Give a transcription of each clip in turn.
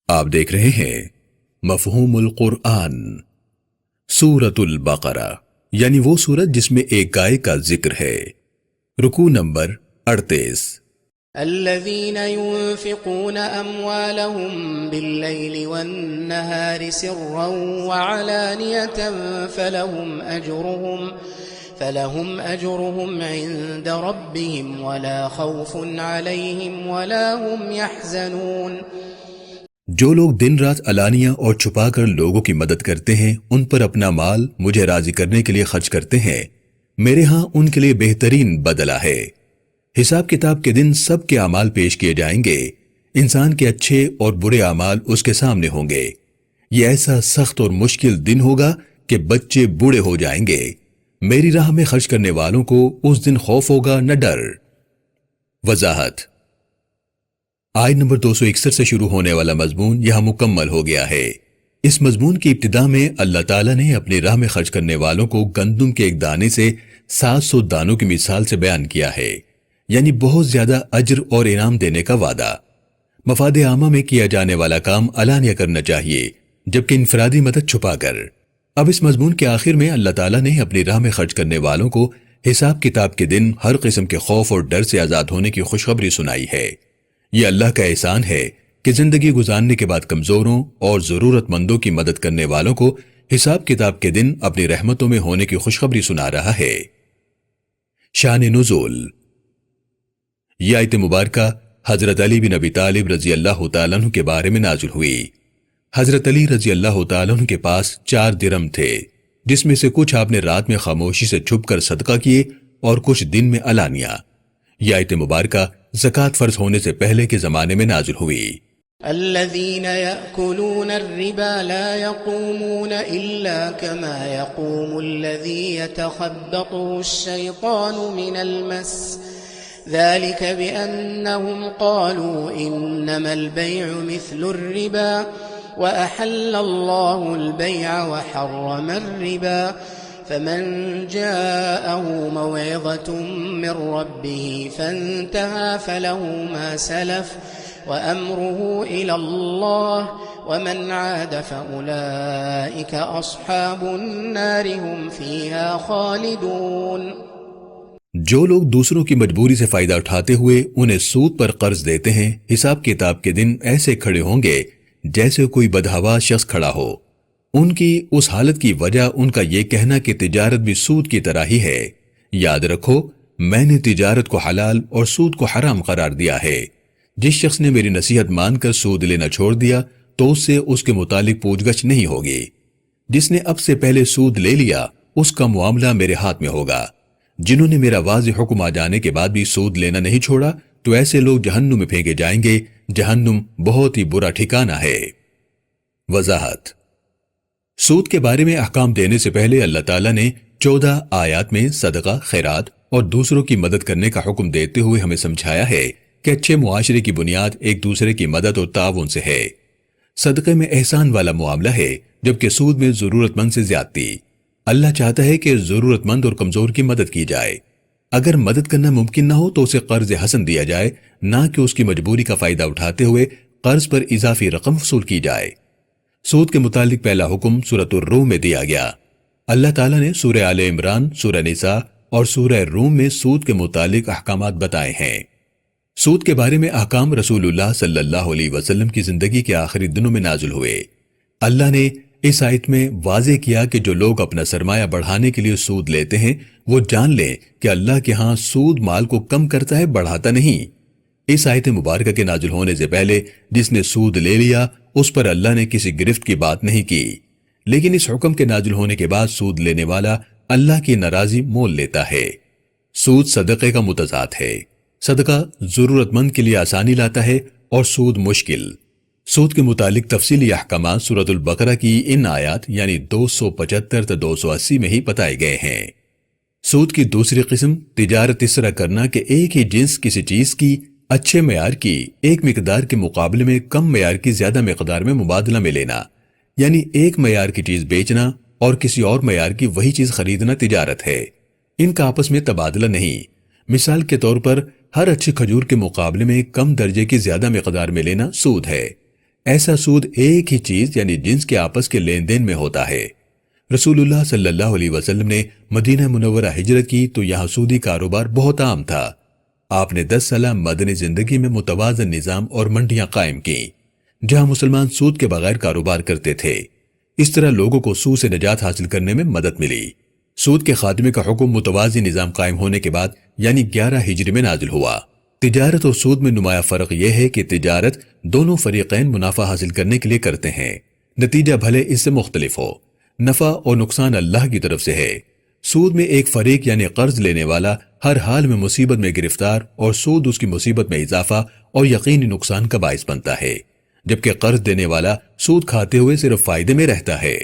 آپ دیکھ رہے ہیں مفہوم القرآن، سورۃ البقرہ، یعنی وہ سورت جس میں ایک گائے کا ذکر ہے۔ رکوع نمبر 38۔ الذين ينفقون أموالهم بالليل والنهار سرا وعلانية فلهم أجرهم عند ربهم ولا خوف عليهم ولا هم يحزنون۔ جو لوگ دن رات علانیہ اور چھپا کر لوگوں کی مدد کرتے ہیں، ان پر اپنا مال مجھے راضی کرنے کے لیے خرچ کرتے ہیں، میرے ہاں ان کے لیے بہترین بدلہ ہے۔ حساب کتاب کے دن سب کے اعمال پیش کیے جائیں گے، انسان کے اچھے اور برے اعمال اس کے سامنے ہوں گے۔ یہ ایسا سخت اور مشکل دن ہوگا کہ بچے بوڑھے ہو جائیں گے۔ میری راہ میں خرچ کرنے والوں کو اس دن خوف ہوگا نہ ڈر۔ وضاحت: آیت نمبر 261 سے شروع ہونے والا مضمون یہاں مکمل ہو گیا ہے۔ اس مضمون کی ابتدا میں اللہ تعالیٰ نے اپنی راہ میں خرچ کرنے والوں کو گندم کے ایک دانے سے 700 دانوں کی مثال سے بیان کیا ہے، یعنی بہت زیادہ اجر اور انعام دینے کا وعدہ۔ مفاد عامہ میں کیا جانے والا کام علانیہ کرنا چاہیے، جبکہ انفرادی مدد چھپا کر۔ اب اس مضمون کے آخر میں اللہ تعالیٰ نے اپنی راہ میں خرچ کرنے والوں کو حساب کتاب کے دن ہر قسم کے خوف اور ڈر سے آزاد ہونے کی خوشخبری سنائی ہے۔ یہ اللہ کا احسان ہے کہ زندگی گزارنے کے بعد کمزوروں اور ضرورت مندوں کی مدد کرنے والوں کو حساب کتاب کے دن اپنی رحمتوں میں ہونے کی خوشخبری سنا رہا ہے۔ شان نزول: یہ آیت مبارکہ حضرت علی بن ابی طالب رضی اللہ تعالیٰ عنہ کے بارے میں نازل ہوئی۔ حضرت علی رضی اللہ تعالیٰ عنہ کے پاس 4 درم تھے، جس میں سے کچھ آپ نے رات میں خاموشی سے چھپ کر صدقہ کیے اور کچھ دن میں علانیہ۔ یہ آیت مبارکہ زکوٰۃ فرض ہونے سے پہلے کے زمانے میں نازل ہوئی۔ الذين يأكلون الربا لا يقومون إلا كما يقوم الذي يتخبطه الشيطان من المس، ذلك بأنهم قالوا إنما البيع مثل الربا وأحل الله البيع وحرم الربا، فمن جاءه موعظة من ربه فانتهى فله ما سلف وأمره إلى الله ومن عاد فأولئك أصحاب النار هم فيها خالدون۔ جو لوگ دوسروں کی مجبوری سے فائدہ اٹھاتے ہوئے انہیں سود پر قرض دیتے ہیں، حساب کتاب کے دن ایسے کھڑے ہوں گے جیسے کوئی بدہوا شخص کھڑا ہو۔ ان کی اس حالت کی وجہ ان کا یہ کہنا کہ تجارت بھی سود کی طرح ہی ہے۔ یاد رکھو، میں نے تجارت کو حلال اور سود کو حرام قرار دیا ہے۔ جس شخص نے میری نصیحت مان کر سود لینا چھوڑ دیا تو اس سے اس کے متعلق پوچھ گچھ نہیں ہوگی۔ جس نے اب سے پہلے سود لے لیا اس کا معاملہ میرے ہاتھ میں ہوگا۔ جنہوں نے میرا واضح حکم آ جانے کے بعد بھی سود لینا نہیں چھوڑا تو ایسے لوگ جہنم میں پھینکے جائیں گے۔ جہنم بہت ہی برا ٹھکانہ ہے۔ وضاحت: سود کے بارے میں احکام دینے سے پہلے اللہ تعالیٰ نے 14 آیات میں صدقہ، خیرات اور دوسروں کی مدد کرنے کا حکم دیتے ہوئے ہمیں سمجھایا ہے کہ اچھے معاشرے کی بنیاد ایک دوسرے کی مدد اور تعاون سے ہے۔ صدقے میں احسان والا معاملہ ہے، جبکہ سود میں ضرورت مند سے زیادتی۔ اللہ چاہتا ہے کہ ضرورت مند اور کمزور کی مدد کی جائے۔ اگر مدد کرنا ممکن نہ ہو تو اسے قرض حسن دیا جائے، نہ کہ اس کی مجبوری کا فائدہ اٹھاتے ہوئے قرض پر اضافی رقم وصول کی جائے۔ سود کے متعلق پہلا حکم سورۃ الروم میں دیا گیا۔ اللہ تعالیٰ نے سورہ آل عمران، سورہ نساء اور سورہ روم میں سود کے متعلق احکامات بتائے ہیں۔ سود کے بارے میں احکام رسول اللہ صلی اللہ علیہ وسلم کی زندگی کے آخری دنوں میں نازل ہوئے۔ اللہ نے اس آیت میں واضح کیا کہ جو لوگ اپنا سرمایہ بڑھانے کے لیے سود لیتے ہیں وہ جان لیں کہ اللہ کے ہاں سود مال کو کم کرتا ہے، بڑھاتا نہیں۔ اس آیت مبارکہ کے نازل ہونے سے پہلے جس نے سود لے لیا اس پر اللہ نے کسی گرفت کی بات نہیں کی، لیکن اس حکم کے نازل ہونے کے بعد سود لینے والا اللہ کی ناراضی مول لیتا ہے۔ سود صدقے کا متضاد ہے۔ صدقہ ضرورت مند کے لیے آسانی لاتا ہے اور سود مشکل۔ سود کے متعلق تفصیلی احکامات سورۃ البقرہ کی ان آیات یعنی 275 تا 280 میں ہی بتائے گئے ہیں۔ سود کی دوسری قسم تجارت اس طرح کرنا کہ ایک ہی جنس کسی چیز کی اچھے معیار کی ایک مقدار کے مقابلے میں کم معیار کی زیادہ مقدار میں مبادلہ میں لینا، یعنی ایک معیار کی چیز بیچنا اور کسی اور معیار کی وہی چیز خریدنا تجارت ہے۔ ان کا آپس میں تبادلہ نہیں۔ مثال کے طور پر ہر اچھی کھجور کے مقابلے میں کم درجے کی زیادہ مقدار میں لینا سود ہے۔ ایسا سود ایک ہی چیز یعنی جنس کے آپس کے لین دین میں ہوتا ہے۔ رسول اللہ صلی اللہ علیہ وسلم نے مدینہ منورہ ہجرت کی تو یہاں سودی کاروبار بہت عام تھا۔ آپ نے 10 سالہ مدنی زندگی میں متوازن نظام اور منڈیاں قائم کی جہاں مسلمان سود کے بغیر کاروبار کرتے تھے۔ اس طرح لوگوں کو سود سے نجات حاصل کرنے میں مدد ملی۔ سود کے خاتمے کا حکم متوازی نظام قائم ہونے کے بعد یعنی 11 ہجری میں نازل ہوا۔ تجارت اور سود میں نمایاں فرق یہ ہے کہ تجارت دونوں فریقین منافع حاصل کرنے کے لیے کرتے ہیں، نتیجہ بھلے اس سے مختلف ہو، نفع اور نقصان اللہ کی طرف سے ہے۔ سود میں ایک فریق یعنی قرض لینے والا ہر حال میں مصیبت میں گرفتار اور سود اس کی مصیبت میں اضافہ اور یقینی نقصان کا باعث بنتا ہے، جبکہ قرض دینے والا سود کھاتے ہوئے صرف فائدے میں رہتا ہے۔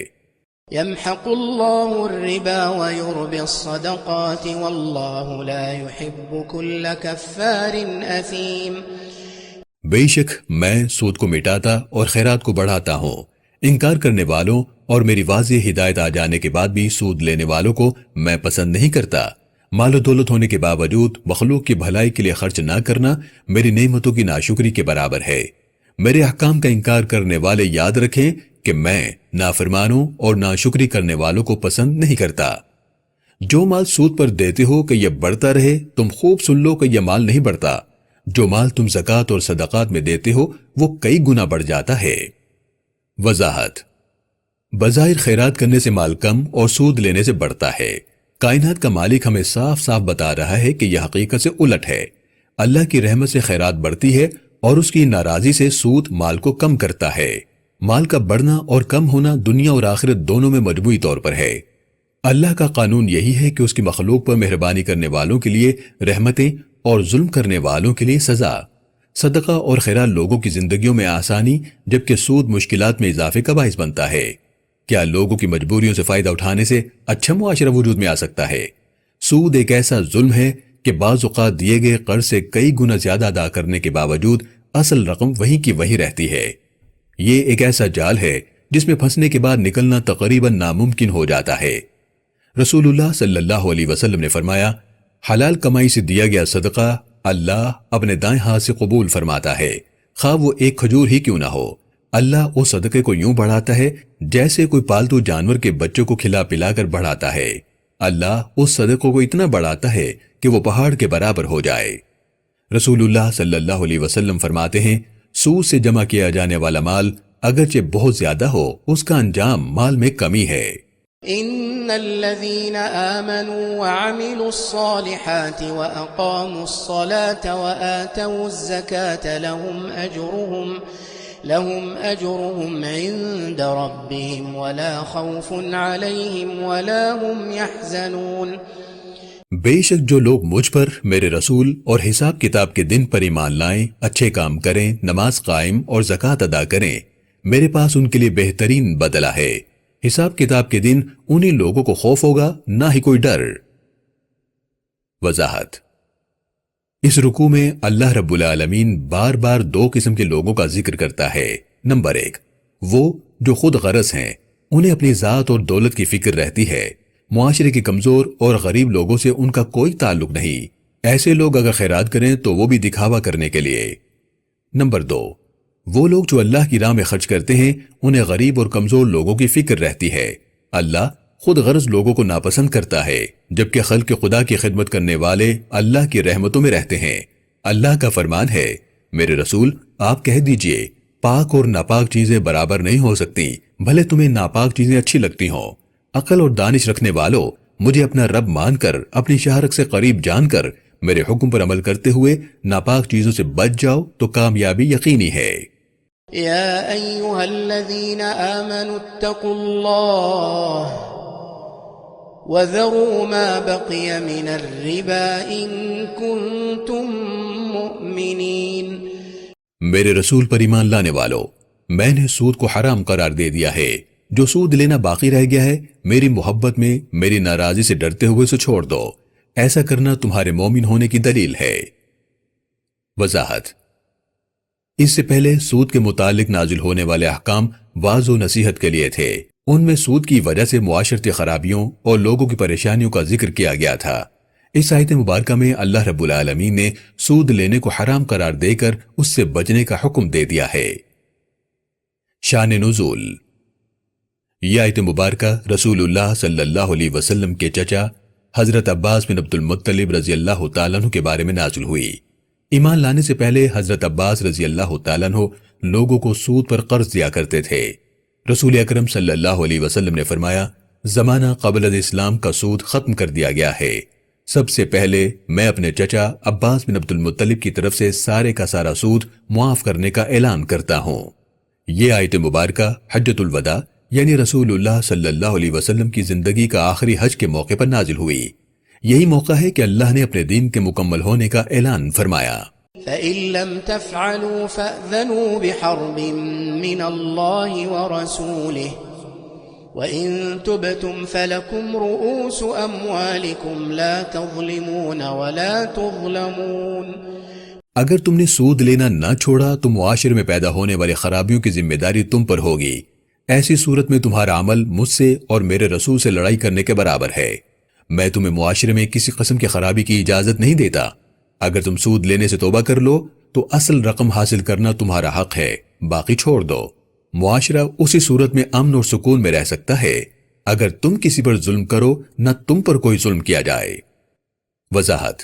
يمحق الله الربا ويربي الصدقات والله لا يحب كل كفار أثيم۔ بے شک میں سود کو مٹاتا اور خیرات کو بڑھاتا ہوں۔ انکار کرنے والوں اور میری واضح ہدایت آ جانے کے بعد بھی سود لینے والوں کو میں پسند نہیں کرتا۔ مال و دولت ہونے کے باوجود مخلوق کی بھلائی کے لیے خرچ نہ کرنا میری نعمتوں کی ناشکری کے برابر ہے۔ میرے احکام کا انکار کرنے والے یاد رکھیں کہ میں نافرمانوں اور ناشکری کرنے والوں کو پسند نہیں کرتا۔ جو مال سود پر دیتے ہو کہ یہ بڑھتا رہے، تم خوب سن لو کہ یہ مال نہیں بڑھتا۔ جو مال تم زکوٰۃ اور صدقات میں دیتے ہو وہ کئی گنا بڑھ جاتا ہے۔ وضاحت: بظاہر خیرات کرنے سے مال کم اور سود لینے سے بڑھتا ہے۔ کائنات کا مالک ہمیں صاف صاف بتا رہا ہے کہ یہ حقیقت سے الٹ ہے۔ اللہ کی رحمت سے خیرات بڑھتی ہے اور اس کی ناراضی سے سود مال کو کم کرتا ہے۔ مال کا بڑھنا اور کم ہونا دنیا اور آخرت دونوں میں مجموعی طور پر ہے۔ اللہ کا قانون یہی ہے کہ اس کی مخلوق پر مہربانی کرنے والوں کے لیے رحمتیں اور ظلم کرنے والوں کے لیے سزا۔ صدقہ اور خیرات لوگوں کی زندگیوں میں آسانی جبکہ سود مشکلات میں اضافے کا باعث بنتا ہے۔ کیا لوگوں کی مجبوریوں سے فائدہ اٹھانے سے اچھا معاشرہ وجود میں آ سکتا ہے؟ سود ایک ایسا ظلم ہے کہ بعض اوقات دیے گئے قرض سے کئی گنا زیادہ ادا کرنے کے باوجود اصل رقم وہیں کی وہیں رہتی ہے۔ یہ ایک ایسا جال ہے جس میں پھنسنے کے بعد نکلنا تقریباً ناممکن ہو جاتا ہے۔ رسول اللہ صلی اللہ علیہ وسلم نے فرمایا، حلال کمائی سے دیا گیا صدقہ اللہ اپنے دائیں ہاتھ سے قبول فرماتا ہے، خواہ وہ ایک کھجور ہی کیوں نہ ہو۔ اللہ اس صدقے کو یوں بڑھاتا ہے جیسے کوئی پالتو جانور کے بچوں کو کھلا پلا کر بڑھاتا ہے۔ اللہ اس صدقے کو اتنا بڑھاتا ہے کہ وہ پہاڑ کے برابر ہو جائے۔ رسول اللہ صلی اللہ علیہ وسلم فرماتے ہیں، سود سے جمع کیا جانے والا مال اگرچہ بہت زیادہ ہو، اس کا انجام مال میں کمی ہے۔ ان الذين آمنوا وعملوا الصالحات واقاموا الصلاة وآتوا الزكاة لهم اجرهم عند ربهم ولا خوف عليهم ولا هم يحزنون۔ بے شک جو لوگ مجھ پر، میرے رسول اور حساب کتاب کے دن پر ایمان لائیں، اچھے کام کریں، نماز قائم اور زکوٰۃ ادا کریں، میرے پاس ان کے لیے بہترین بدلہ ہے۔ حساب کتاب کے دن انہی لوگوں کو خوف ہوگا، نہ ہی کوئی ڈر۔ وضاحت: اس رکوع میں اللہ رب العالمین بار بار دو قسم کے لوگوں کا ذکر کرتا ہے۔ نمبر 1، وہ جو خود غرض ہیں، انہیں اپنی ذات اور دولت کی فکر رہتی ہے، معاشرے کے کمزور اور غریب لوگوں سے ان کا کوئی تعلق نہیں۔ ایسے لوگ اگر خیرات کریں تو وہ بھی دکھاوا کرنے کے لیے۔ نمبر 2، وہ لوگ جو اللہ کی راہ میں خرچ کرتے ہیں، انہیں غریب اور کمزور لوگوں کی فکر رہتی ہے۔ اللہ خود غرض لوگوں کو ناپسند کرتا ہے، جبکہ خلق خدا کی خدمت کرنے والے اللہ کی رحمتوں میں رہتے ہیں۔ اللہ کا فرمان ہے، میرے رسول آپ کہہ دیجئے، پاک اور ناپاک چیزیں برابر نہیں ہو سکتی، بھلے تمہیں ناپاک چیزیں اچھی لگتی ہوں۔ عقل اور دانش رکھنے والوں، مجھے اپنا رب مان کر، اپنی شہرت سے قریب جان کر، میرے حکم پر عمل کرتے ہوئے ناپاک چیزوں سے بچ جاؤ تو کامیابی یقینی ہے۔ يا أيها الذين آمنوا اتقوا الله وذروا ما بقي من الربا إن كنتم مؤمنين۔ میرے رسول پر ایمان لانے والو، میں نے سود کو حرام قرار دے دیا ہے۔ جو سود لینا باقی رہ گیا ہے، میری محبت میں میری ناراضی سے ڈرتے ہوئے اسے چھوڑ دو۔ ایسا کرنا تمہارے مومن ہونے کی دلیل ہے۔ وضاحت: اس سے پہلے سود کے متعلق نازل ہونے والے احکام واعظ و نصیحت کے لیے تھے۔ ان میں سود کی وجہ سے معاشرتی خرابیوں اور لوگوں کی پریشانیوں کا ذکر کیا گیا تھا۔ اس آیت مبارکہ میں اللہ رب العالمین نے سود لینے کو حرام قرار دے کر اس سے بچنے کا حکم دے دیا ہے۔ شان نزول۔ یہ آیت مبارکہ رسول اللہ صلی اللہ علیہ وسلم کے چچا حضرت عباس بن عبد المطلب رضی اللہ تعالیٰ عنہ کے بارے میں نازل ہوئی۔ ایمان لانے سے پہلے حضرت عباس رضی اللہ تعالیٰ عنہ لوگوں کو سود پر قرض دیا کرتے تھے۔ رسول اکرم صلی اللہ علیہ وسلم نے فرمایا، زمانہ قبل الاسلام کا سود ختم کر دیا گیا ہے۔ سب سے پہلے میں اپنے چچا عباس بن عبد المطلب کی طرف سے سارے کا سارا سود معاف کرنے کا اعلان کرتا ہوں۔ یہ آیت مبارکہ حجۃ الوداع یعنی رسول اللہ صلی اللہ علیہ وسلم کی زندگی کا آخری حج کے موقع پر نازل ہوئی۔ یہی موقع ہے کہ اللہ نے اپنے دین کے مکمل ہونے کا اعلان فرمایا۔ فَإِن لَّمْ تَفْعَلُوا فَأْذَنُوا بِحَرْبٍ مِّنَ اللَّهِ وَرَسُولِهِ وَإِن تُبْتُمْ فَلَكُمْ رُءُوسُ أَمْوَالِكُمْ لَا تَظْلِمُونَ وَلَا تُظْلَمُونَ۔ اگر تم نے سود لینا نہ چھوڑا تو معاشرے میں پیدا ہونے والی خرابیوں کی ذمہ داری تم پر ہوگی۔ ایسی صورت میں تمہارا عمل مجھ سے اور میرے رسول سے لڑائی کرنے کے برابر ہے۔ میں تمہیں معاشرے میں کسی قسم کی خرابی کی اجازت نہیں دیتا۔ اگر تم سود لینے سے توبہ کر لو تو اصل رقم حاصل کرنا تمہارا حق ہے، باقی چھوڑ دو۔ معاشرہ اسی صورت میں امن اور سکون میں رہ سکتا ہے اگر تم کسی پر ظلم کرو نہ تم پر کوئی ظلم کیا جائے۔ وضاحت۔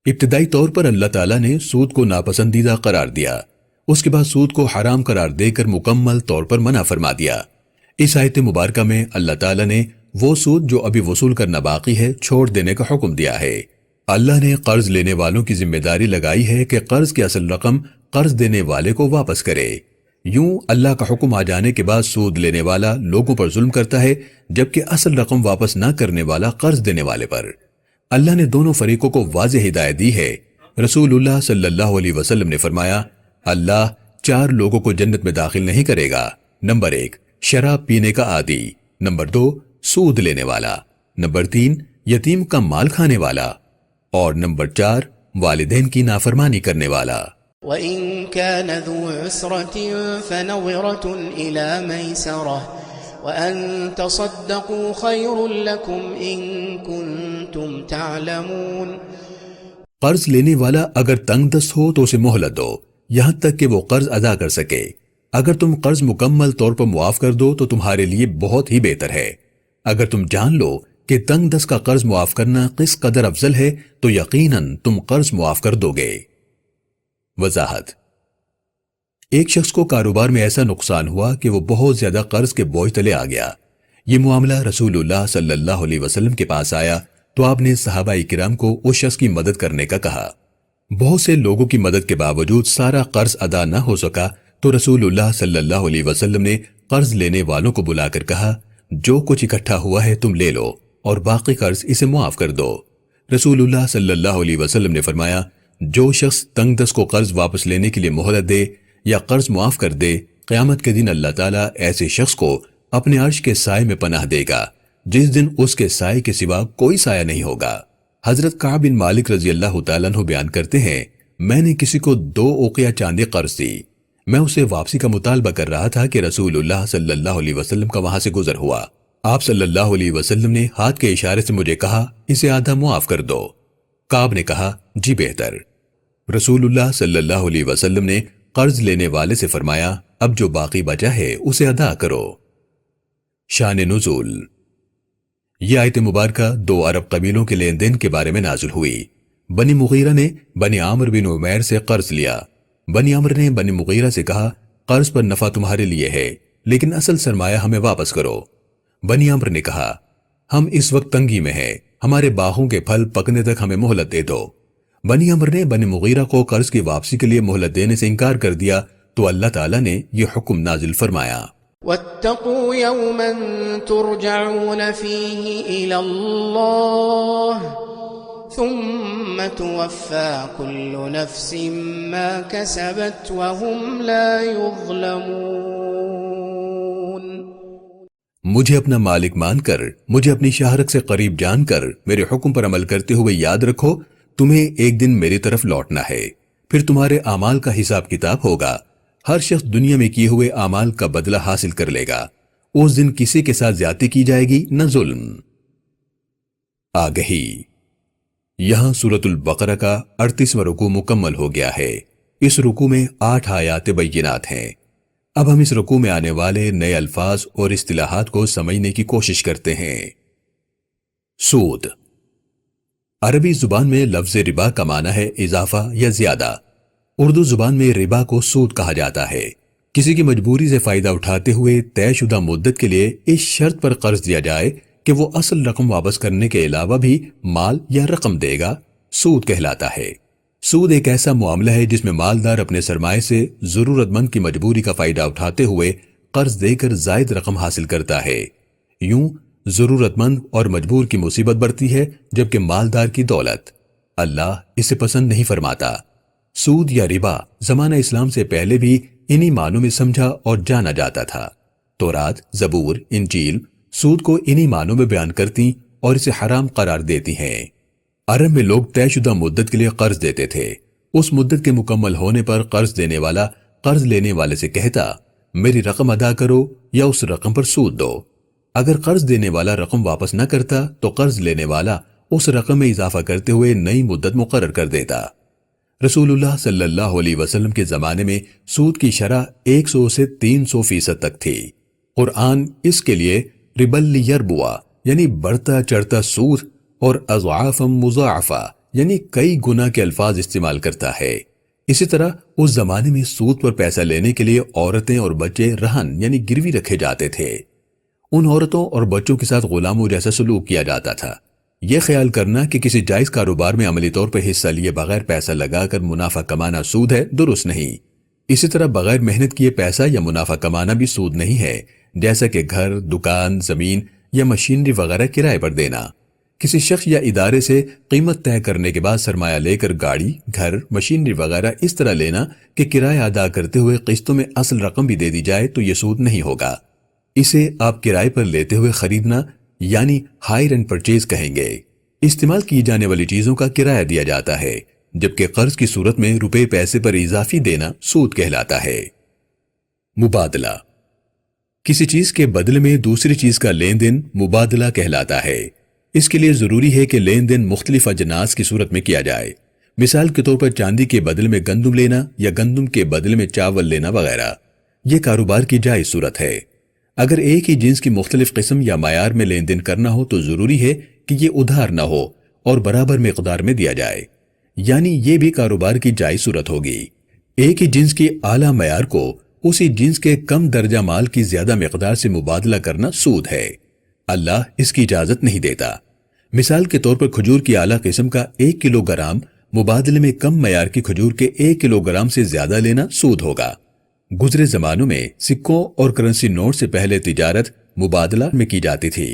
ابتدائی طور پر اللہ تعالیٰ نے سود کو ناپسندیدہ قرار دیا، اس کے بعد سود کو حرام قرار دے کر مکمل طور پر منع فرما دیا۔ اس آیت مبارکہ میں اللہ تعالیٰ نے وہ سود جو ابھی وصول کرنا باقی ہے چھوڑ دینے کا حکم دیا ہے۔ اللہ نے قرض لینے والوں کی ذمہ داری لگائی ہے کہ قرض کی اصل رقم قرض دینے والے کو واپس کرے۔ یوں اللہ کا حکم آ جانے کے بعد سود لینے والا لوگوں پر ظلم کرتا ہے، جبکہ اصل رقم واپس نہ کرنے والا قرض دینے والے پر۔ اللہ نے دونوں فریقوں کو واضح ہدایت دی ہے۔ رسول اللہ صلی اللہ علیہ وسلم نے فرمایا، اللہ 4 لوگوں کو جنت میں داخل نہیں کرے گا۔ نمبر 1 شراب پینے کا عادی، نمبر 2 سود لینے والا، نمبر 3 یتیم کا مال کھانے والا، اور نمبر 4 والدین کی نافرمانی کرنے والا۔ وَإِن كَانَ ذُو عُسْرَةٍ فَنَظِرَةٌ إِلَى مَيْسَرَةٍ وَأَن تَصَدَّقُوا خَيْرٌ لَّكُمْ إِن كُنتُمْ تَعْلَمُونَ۔ قرض لینے والا اگر تنگ دست ہو تو اسے مہلت دو یہاں تک کہ وہ قرض ادا کر سکے۔ اگر تم قرض مکمل طور پر معاف کر دو تو تمہارے لیے بہت ہی بہتر ہے۔ اگر تم جان لو کہ تنگ دست کا قرض معاف کرنا کس قدر افضل ہے تو یقیناً تم قرض معاف کر دو گے۔ وضاحت۔ ایک شخص کو کاروبار میں ایسا نقصان ہوا کہ وہ بہت زیادہ قرض کے بوجھ تلے آ گیا۔ یہ معاملہ رسول اللہ صلی اللہ علیہ وسلم کے پاس آیا تو آپ نے صحابہ کرام کو اس شخص کی مدد کرنے کا کہا۔ بہت سے لوگوں کی مدد کے باوجود سارا قرض ادا نہ ہو سکا تو رسول اللہ صلی اللہ علیہ وسلم نے قرض لینے والوں کو بلا کر کہا، جو کچھ اکٹھا ہوا ہے تم لے لو اور باقی قرض اسے معاف کر دو۔ رسول اللہ صلی اللہ علیہ وسلم نے فرمایا، جو شخص تنگ دست کو قرض واپس لینے کے لیے مہلت دے یا قرض معاف کر دے، قیامت کے دن اللہ تعالیٰ ایسے شخص کو اپنے عرش کے سائے میں پناہ دے گا، جس دن اس کے سائے کے سوا کوئی سایہ نہیں ہوگا۔ حضرت کعب بن مالک رضی اللہ تعالیٰ عنہ بیان کرتے ہیں، میں نے کسی کو 2 اوقیہ چاندی قرض دی۔ میں اسے واپسی کا مطالبہ کر رہا تھا کہ رسول اللہ صلی اللہ علیہ وسلم کا وہاں سے گزر ہوا۔ آپ صلی اللہ علیہ وسلم نے ہاتھ کے اشارے سے مجھے کہا، اسے آدھا معاف کر دو۔ کعب نے کہا، جی بہتر۔ رسول اللہ صلی اللہ علیہ وسلم نے قرض لینے والے سے فرمایا، اب جو باقی بچا ہے اسے ادا کرو۔ شان نزول۔ یہ آیت مبارکہ 2 عرب قبیلوں کے لین دین کے بارے میں نازل ہوئی۔ بنی مغیرہ نے بنی عامر بن عمیر سے قرض لیا۔ بنی عامر نے بنی مغیرہ سے کہا، قرض پر نفع تمہارے لیے ہے لیکن اصل سرمایہ ہمیں واپس کرو۔ بنی عامر نے کہا، ہم اس وقت تنگی میں ہیں، ہمارے باغوں کے پھل پکنے تک ہمیں مہلت دے دو۔ بنی عامر نے بنی مغیرہ کو قرض کی واپسی کے لیے مہلت دینے سے انکار کر دیا تو اللہ تعالیٰ نے یہ حکم نازل فرمایا، وَاتَّقُوا يَوْمًا تُرْجَعُونَ فِيهِ إِلَى اللَّهِ ثُمَّ تُوَفَّى كُلُّ نَفْسٍ مَا كَسَبَتْ وَهُمْ لَا يُظْلَمُونَ۔ مجھے اپنا مالک مان کر، مجھے اپنی شہرت سے قریب جان کر میرے حکم پر عمل کرتے ہوئے یاد رکھو، تمہیں ایک دن میری طرف لوٹنا ہے، پھر تمہارے اعمال کا حساب کتاب ہوگا۔ ہر شخص دنیا میں کیے ہوئے اعمال کا بدلہ حاصل کر لے گا۔ اس دن کسی کے ساتھ زیادتی کی جائے گی نہ ظلم۔ آگہی۔ یہاں سورۃ البقرہ کا 38واں رکوع مکمل ہو گیا ہے۔ اس رکوع میں 8 آیات بینات ہیں۔ اب ہم اس رکوع میں آنے والے نئے الفاظ اور اصطلاحات کو سمجھنے کی کوشش کرتے ہیں۔ سود۔ عربی زبان میں لفظ ربا کا معنی ہے اضافہ یا زیادہ۔ اردو زبان میں ربا کو سود کہا جاتا ہے۔ کسی کی مجبوری سے فائدہ اٹھاتے ہوئے طے شدہ مدت کے لیے اس شرط پر قرض دیا جائے کہ وہ اصل رقم واپس کرنے کے علاوہ بھی مال یا رقم دے گا، سود کہلاتا ہے۔ سود ایک ایسا معاملہ ہے جس میں مالدار اپنے سرمایے سے ضرورت مند کی مجبوری کا فائدہ اٹھاتے ہوئے قرض دے کر زائد رقم حاصل کرتا ہے۔ یوں ضرورت مند اور مجبور کی مصیبت بڑھتی ہے جبکہ مالدار کی دولت۔ اللہ اسے پسند نہیں فرماتا۔ سود یا ربا زمانہ اسلام سے پہلے بھی انہی معنوں میں سمجھا اور جانا جاتا تھا۔ تورات، زبور، انجیل سود کو انہی معنوں میں بیان کرتی اور اسے حرام قرار دیتی ہیں۔ عرب میں لوگ طے شدہ مدت کے لیے قرض دیتے تھے۔ اس مدت کے مکمل ہونے پر قرض دینے والا قرض لینے والے سے کہتا، میری رقم ادا کرو یا اس رقم پر سود دو۔ اگر قرض دینے والا رقم واپس نہ کرتا تو قرض لینے والا اس رقم میں اضافہ کرتے ہوئے نئی مدت مقرر کر دیتا۔ رسول اللہ صلی اللہ علیہ وسلم کے زمانے میں سود کی شرح 100 سے 300% تک تھی۔ قرآن اس کے لیے ربل یربوا یعنی بڑھتا چڑھتا سود اور اضعافا مضاعفہ یعنی کئی گنا کے الفاظ استعمال کرتا ہے۔ اسی طرح اس زمانے میں سود پر پیسہ لینے کے لیے عورتیں اور بچے رہن یعنی گروی رکھے جاتے تھے۔ ان عورتوں اور بچوں کے ساتھ غلاموں جیسا سلوک کیا جاتا تھا۔ یہ خیال کرنا کہ کسی جائز کاروبار میں عملی طور پر حصہ لیے بغیر پیسہ لگا کر منافع کمانا سود ہے، درست نہیں۔ اسی طرح بغیر محنت کیے پیسہ یا منافع کمانا بھی سود نہیں ہے، جیسا کہ گھر، دکان، زمین یا مشینری وغیرہ کرائے پر دینا۔ کسی شخص یا ادارے سے قیمت طے کرنے کے بعد سرمایہ لے کر گاڑی، گھر، مشینری وغیرہ اس طرح لینا کہ کرایہ ادا کرتے ہوئے قسطوں میں اصل رقم بھی دے دی جائے تو یہ سود نہیں ہوگا۔ اسے آپ کرائے پر لیتے ہوئے خریدنا یعنی ہائر اینڈ پرچیز کہیں گے۔ استعمال کی جانے والی چیزوں کا کرایہ دیا جاتا ہے، جبکہ قرض کی صورت میں روپے پیسے پر اضافی دینا سود کہلاتا ہے۔ مبادلہ۔ کسی چیز کے بدلے میں دوسری چیز کا لین دین مبادلہ کہلاتا ہے۔ اس کے لیے ضروری ہے کہ لین دین مختلف اجناس کی صورت میں کیا جائے۔ مثال کے طور پر چاندی کے بدلے میں گندم لینا یا گندم کے بدلے میں چاول لینا وغیرہ۔ یہ کاروبار کی جائز صورت ہے۔ اگر ایک ہی جنس کی مختلف قسم یا معیار میں لین دین کرنا ہو تو ضروری ہے کہ یہ ادھار نہ ہو اور برابر مقدار میں دیا جائے، یعنی یہ بھی کاروبار کی جائز صورت ہوگی۔ ایک ہی جنس کی اعلیٰ معیار کو اسی جنس کے کم درجہ مال کی زیادہ مقدار سے مبادلہ کرنا سود ہے۔ اللہ اس کی اجازت نہیں دیتا۔ مثال کے طور پر کھجور کی اعلیٰ قسم کا 1 کلو گرام مبادلے میں کم معیار کی کھجور کے 1 کلو گرام سے زیادہ لینا سود ہوگا۔ گزرے زمانوں میں سکوں اور کرنسی نوٹ سے پہلے تجارت مبادلہ میں کی جاتی تھی۔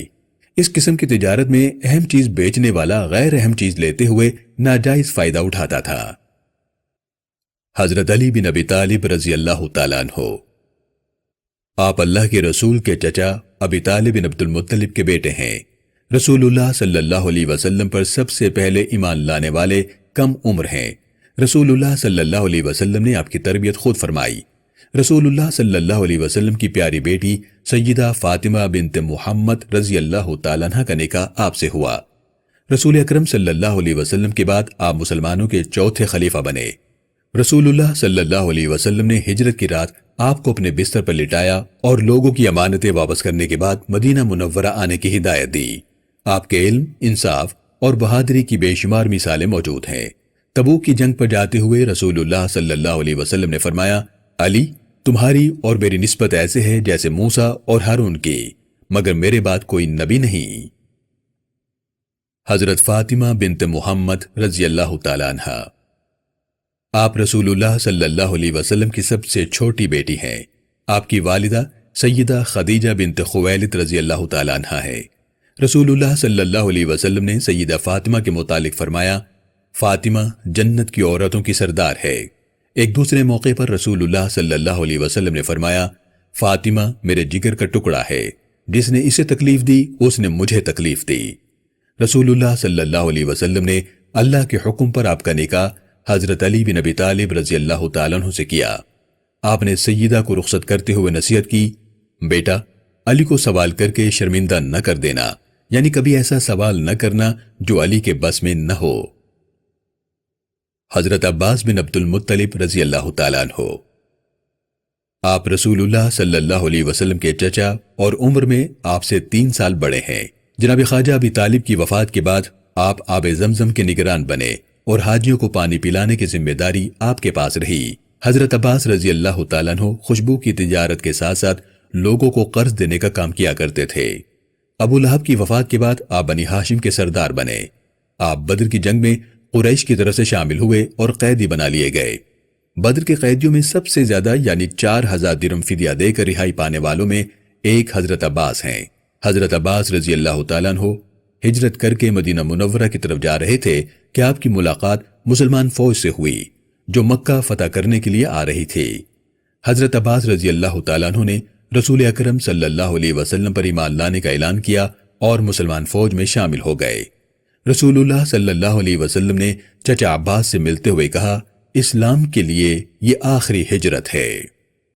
اس قسم کی تجارت میں اہم چیز بیچنے والا غیر اہم چیز لیتے ہوئے ناجائز فائدہ اٹھاتا تھا۔ حضرت علی بن ابی طالب رضی اللہ تعالیٰ عنہ۔ آپ اللہ کے رسول کے چچا ابی طالب بن عبد المطلب کے بیٹے ہیں۔ رسول اللہ صلی اللہ علیہ وسلم پر سب سے پہلے ایمان لانے والے کم عمر ہیں۔ رسول اللہ صلی اللہ علیہ وسلم نے آپ کی تربیت خود فرمائی۔ رسول اللہ صلی اللہ علیہ وسلم کی پیاری بیٹی سیدہ فاطمہ بنت محمد رضی اللہ تعالیٰ عنہ کا نکاح آپ سے ہوا۔ رسول اکرم صلی اللہ علیہ وسلم کے بعد آپ مسلمانوں کے چوتھے خلیفہ بنے۔ رسول اللہ صلی اللہ علیہ وسلم نے ہجرت کی رات آپ کو اپنے بستر پر لٹایا اور لوگوں کی امانتیں واپس کرنے کے بعد مدینہ منورہ آنے کی ہدایت دی۔ آپ کے علم، انصاف اور بہادری کی بے شمار مثالیں موجود ہیں۔ تبوک کی جنگ پر جاتے ہوئے رسول اللہ صلی اللہ علیہ وسلم نے فرمایا، علی تمہاری اور میری نسبت ایسے ہے جیسے موسیٰ اور ہارون کی، مگر میرے بعد کوئی نبی نہیں۔ حضرت فاطمہ بنت محمد رضی اللہ تعالیٰ عنہ۔ آپ رسول اللہ صلی اللہ علیہ وسلم کی سب سے چھوٹی بیٹی ہیں۔ آپ کی والدہ سیدہ خدیجہ بنت خویلد رضی اللہ تعالیٰ عنہ ہے۔ رسول اللہ صلی اللہ علیہ وسلم نے سیدہ فاطمہ کے متعلق فرمایا، فاطمہ جنت کی عورتوں کی سردار ہے۔ ایک دوسرے موقع پر رسول اللہ صلی اللہ علیہ وسلم نے فرمایا، فاطمہ میرے جگر کا ٹکڑا ہے، جس نے اسے تکلیف دی اس نے مجھے تکلیف دی۔ رسول اللہ صلی اللہ علیہ وسلم نے اللہ کے حکم پر آپ کا نکاح حضرت علی بن ابی طالب رضی اللہ تعالیٰ عنہ سے کیا۔ آپ نے سیدہ کو رخصت کرتے ہوئے نصیحت کی، بیٹا علی کو سوال کر کے شرمندہ نہ کر دینا، یعنی کبھی ایسا سوال نہ کرنا جو علی کے بس میں نہ ہو۔ حضرت عباس بن عبد المطلب رضی اللہ تعالیٰ عنہ۔ آپ رسول اللہ صلی اللہ علیہ وسلم کے چچا اور عمر میں آپ سے 3 سال بڑے ہیں۔ جناب خواجہ ابی طالب کی وفات کے بعد آپ آب زمزم کے نگران بنے اور حاجیوں کو پانی پلانے کی ذمہ داری آپ کے پاس رہی۔ حضرت عباس رضی اللہ تعالیٰ عنہ خوشبو کی تجارت کے ساتھ ساتھ لوگوں کو قرض دینے کا کام کیا کرتے تھے۔ ابو لہب کی وفات کے بعد آپ بنی ہاشم کے سردار بنے۔ آپ بدر کی جنگ میں قریش کی طرف سے شامل ہوئے اور قیدی بنا لیے گئے۔ بدر کے قیدیوں میں سب سے زیادہ یعنی 4000 درہم فدیہ دے کر رہائی پانے والوں میں ایک حضرت عباس ہیں۔ حضرت عباس رضی اللہ تعالیٰ عنہ ہجرت کر کے مدینہ منورہ کی طرف جا رہے تھے کہ آپ کی ملاقات مسلمان فوج سے ہوئی جو مکہ فتح کرنے کے لیے آ رہی تھی۔ حضرت عباس رضی اللہ تعالیٰ عنہ نے رسول اکرم صلی اللہ علیہ وسلم پر ایمان لانے کا اعلان کیا اور مسلمان فوج میں شامل ہو گئے۔ رسول اللہ صلی اللہ علیہ وسلم نے چچا عباس سے ملتے ہوئے کہا، اسلام کے لیے یہ آخری ہجرت ہے۔